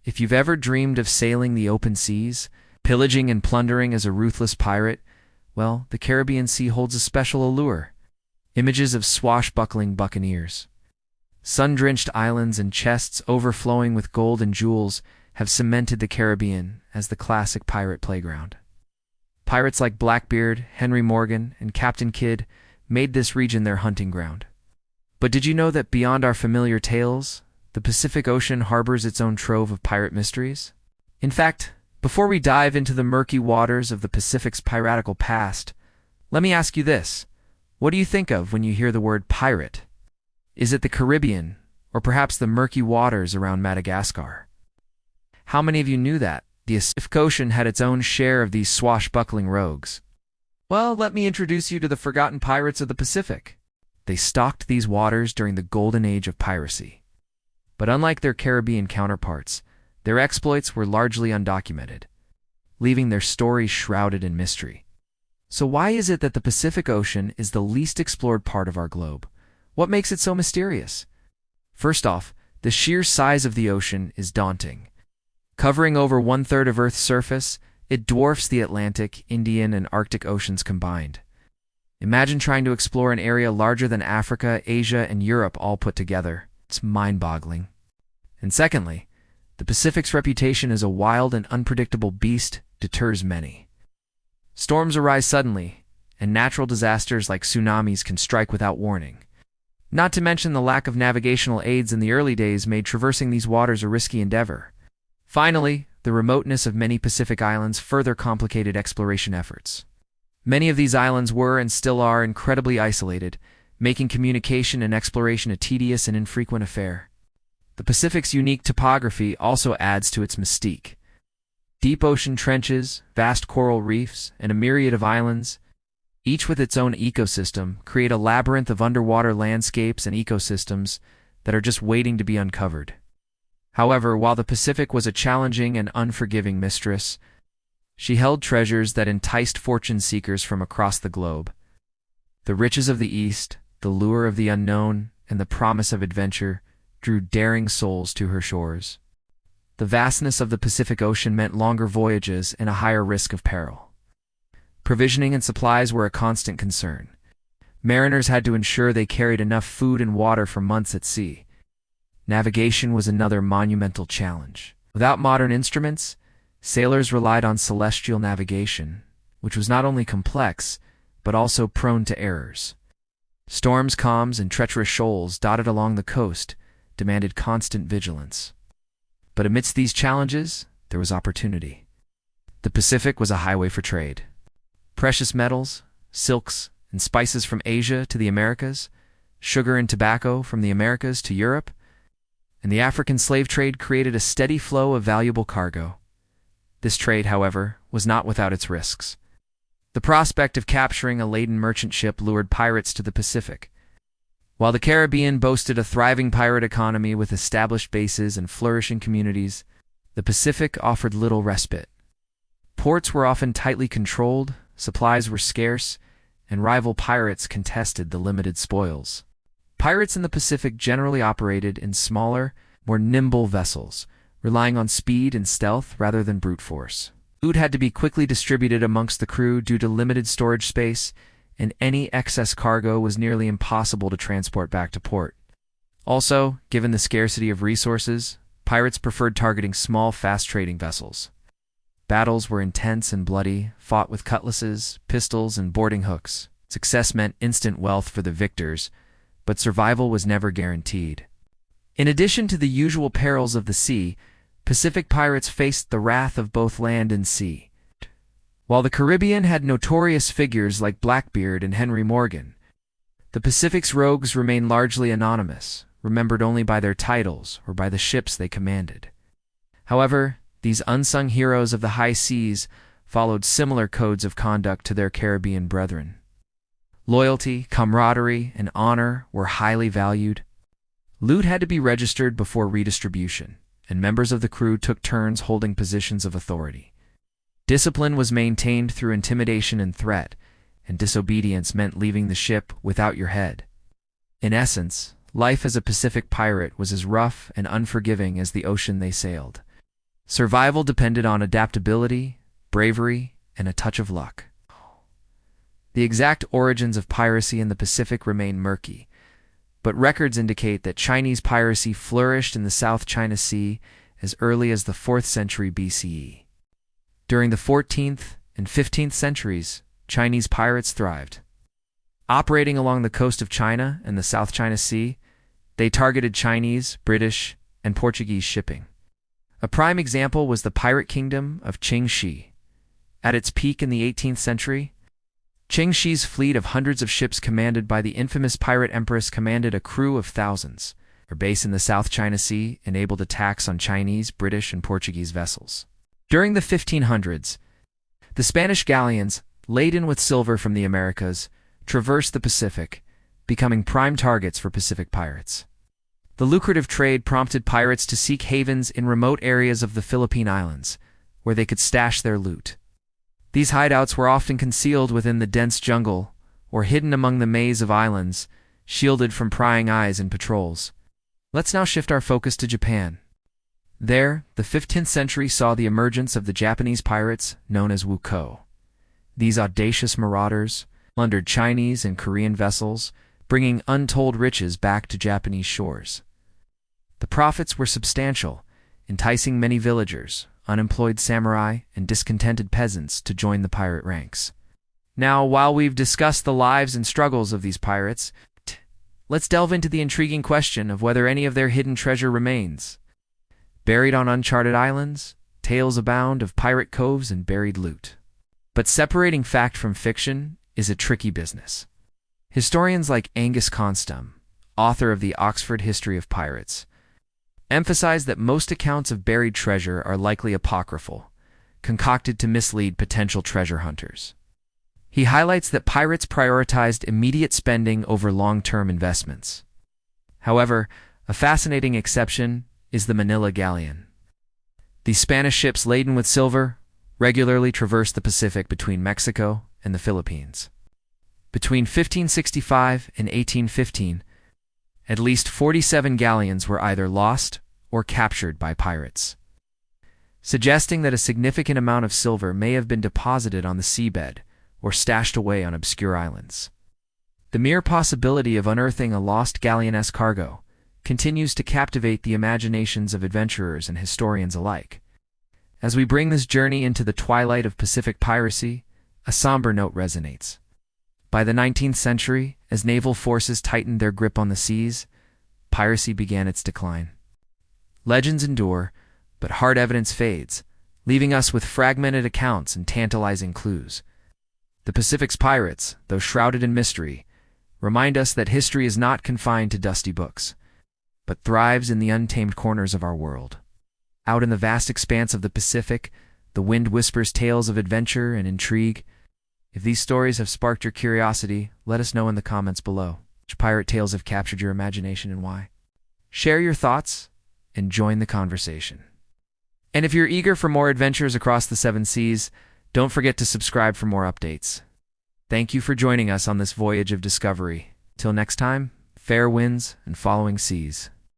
If you've ever dreamed of sailing the open seas, pillaging and plundering as a ruthless pirate, well, the Caribbean Sea holds a special allure. Images of swashbuckling buccaneers, sun-drenched islands and chests overflowing with gold and jewels have cemented the Caribbean as the classic pirate playground. Pirates like Blackbeard, Henry Morgan, and Captain Kidd made this region their hunting ground. But did you know that beyond our familiar tales, the Pacific Ocean harbors its own trove of pirate mysteries? In fact, before we dive into the murky waters of the Pacific's piratical past, let me ask you this. What do you think of when you hear the word pirate? Is it the Caribbean, or perhaps the murky waters around Madagascar? How many of you knew that the Pacific Ocean had its own share of these swashbuckling rogues? Well, let me introduce you to the forgotten pirates of the Pacific. They stalked these waters during the golden age of piracy. But unlike their Caribbean counterparts, their exploits were largely undocumented, leaving their stories shrouded in mystery. So why is it that the Pacific Ocean is the least explored part of our globe? What makes it so mysterious? First off, the sheer size of the ocean is daunting. Covering over 1/3 of Earth's surface, it dwarfs the Atlantic, Indian, and Arctic Oceans combined. Imagine trying to explore an area larger than Africa, Asia, and Europe all put together. It's mind-boggling. And secondly, the Pacific's reputation as a wild and unpredictable beast deters many. Storms arise suddenly, and natural disasters like tsunamis can strike without warning. Not to mention the lack of navigational aids in the early days made traversing these waters a risky endeavor. Finally, the remoteness of many Pacific islands further complicated exploration efforts. Many of these islands were and still are incredibly isolated, making communication and exploration a tedious and infrequent affair. The Pacific's unique topography also adds to its mystique. Deep ocean trenches, vast coral reefs, and a myriad of islands, each with its own ecosystem, create a labyrinth of underwater landscapes and ecosystems that are just waiting to be uncovered. However, while the Pacific was a challenging and unforgiving mistress, she held treasures that enticed fortune seekers from across the globe. The riches of the East, the lure of the unknown, and the promise of adventure drew daring souls to her shores. The vastness of the Pacific Ocean meant longer voyages and a higher risk of peril. Provisioning and supplies were a constant concern. Mariners had to ensure they carried enough food and water for months at sea. Navigation was another monumental challenge. Without modern instruments, sailors relied on celestial navigation, which was not only complex, but also prone to errors. Storms, calms, and treacherous shoals dotted along the coast demanded constant vigilance. But amidst these challenges, there was opportunity. The Pacific was a highway for trade. Precious metals, silks, and spices from Asia to the Americas, sugar and tobacco from the Americas to Europe, and the African slave trade created a steady flow of valuable cargo. This trade, however, was not without its risks. The prospect of capturing a laden merchant ship lured pirates to the Pacific. While the Caribbean boasted a thriving pirate economy with established bases and flourishing communities, the Pacific offered little respite. Ports were often tightly controlled, supplies were scarce, and rival pirates contested the limited spoils. Pirates in the Pacific generally operated in smaller, more nimble vessels, relying on speed and stealth rather than brute force. Food had to be quickly distributed amongst the crew due to limited storage space, and any excess cargo was nearly impossible to transport back to port. Also, given the scarcity of resources, pirates preferred targeting small, fast-trading vessels. Battles were intense and bloody, fought with cutlasses, pistols, and boarding hooks. Success meant instant wealth for the victors, but survival was never guaranteed. In addition to the usual perils of the sea, Pacific pirates faced the wrath of both land and sea. While the Caribbean had notorious figures like Blackbeard and Henry Morgan, the Pacific's rogues remained largely anonymous, remembered only by their titles or by the ships they commanded. However, these unsung heroes of the high seas followed similar codes of conduct to their Caribbean brethren. Loyalty, camaraderie, and honor were highly valued. Loot had to be registered before redistribution, and members of the crew took turns holding positions of authority. Discipline was maintained through intimidation and threat, and disobedience meant leaving the ship without your head. In essence, life as a Pacific pirate was as rough and unforgiving as the ocean they sailed. Survival depended on adaptability, bravery, and a touch of luck. The exact origins of piracy in the Pacific remain murky, but records indicate that Chinese piracy flourished in the South China Sea as early as the 4th century BCE. During the 14th and 15th centuries, Chinese pirates thrived. Operating along the coast of China and the South China Sea, they targeted Chinese, British, and Portuguese shipping. A prime example was the pirate kingdom of Qingxi. At its peak in the 18th century, Qingxi's fleet of hundreds of ships commanded by the infamous pirate empress commanded a crew of thousands. Her base in the South China Sea enabled attacks on Chinese, British, and Portuguese vessels. During the 1500s, the Spanish galleons, laden with silver from the Americas, traversed the Pacific, becoming prime targets for Pacific pirates. The lucrative trade prompted pirates to seek havens in remote areas of the Philippine Islands, where they could stash their loot. These hideouts were often concealed within the dense jungle or hidden among the maze of islands, shielded from prying eyes and patrols. Let's now shift our focus to Japan. There, the 15th century saw the emergence of the Japanese pirates known as wuko. These audacious marauders plundered Chinese and Korean vessels, bringing untold riches back to Japanese shores. The profits were substantial, enticing many villagers, unemployed samurai, and discontented peasants to join the pirate ranks. Now, while we've discussed the lives and struggles of these pirates, let's delve into the intriguing question of whether any of their hidden treasure remains. Buried on uncharted islands, tales abound of pirate coves and buried loot. But separating fact from fiction is a tricky business. Historians like Angus Constam, author of the Oxford History of Pirates, emphasize that most accounts of buried treasure are likely apocryphal, concocted to mislead potential treasure hunters. He highlights that pirates prioritized immediate spending over long-term investments. However, a fascinating exception is the Manila galleon. These Spanish ships laden with silver regularly traversed the Pacific between Mexico and the Philippines. Between 1565 and 1815, at least 47 galleons were either lost or captured by pirates, suggesting that a significant amount of silver may have been deposited on the seabed or stashed away on obscure islands. The mere possibility of unearthing a lost galleoness cargo continues to captivate the imaginations of adventurers and historians alike. As we bring this journey into the twilight of Pacific piracy, a somber note resonates. By the 19th century, as naval forces tightened their grip on the seas, piracy began its decline. Legends endure, but hard evidence fades, leaving us with fragmented accounts and tantalizing clues. The Pacific's pirates, though shrouded in mystery, remind us that history is not confined to dusty books, but thrives in the untamed corners of our world. Out in the vast expanse of the Pacific, the wind whispers tales of adventure and intrigue. If these stories have sparked your curiosity, let us know in the comments below. Which pirate tales have captured your imagination and why? Share your thoughts and join the conversation. And if you're eager for more adventures across the 7 seas, don't forget to subscribe for more updates. Thank you for joining us on this voyage of discovery. Till next time, fair winds and following seas.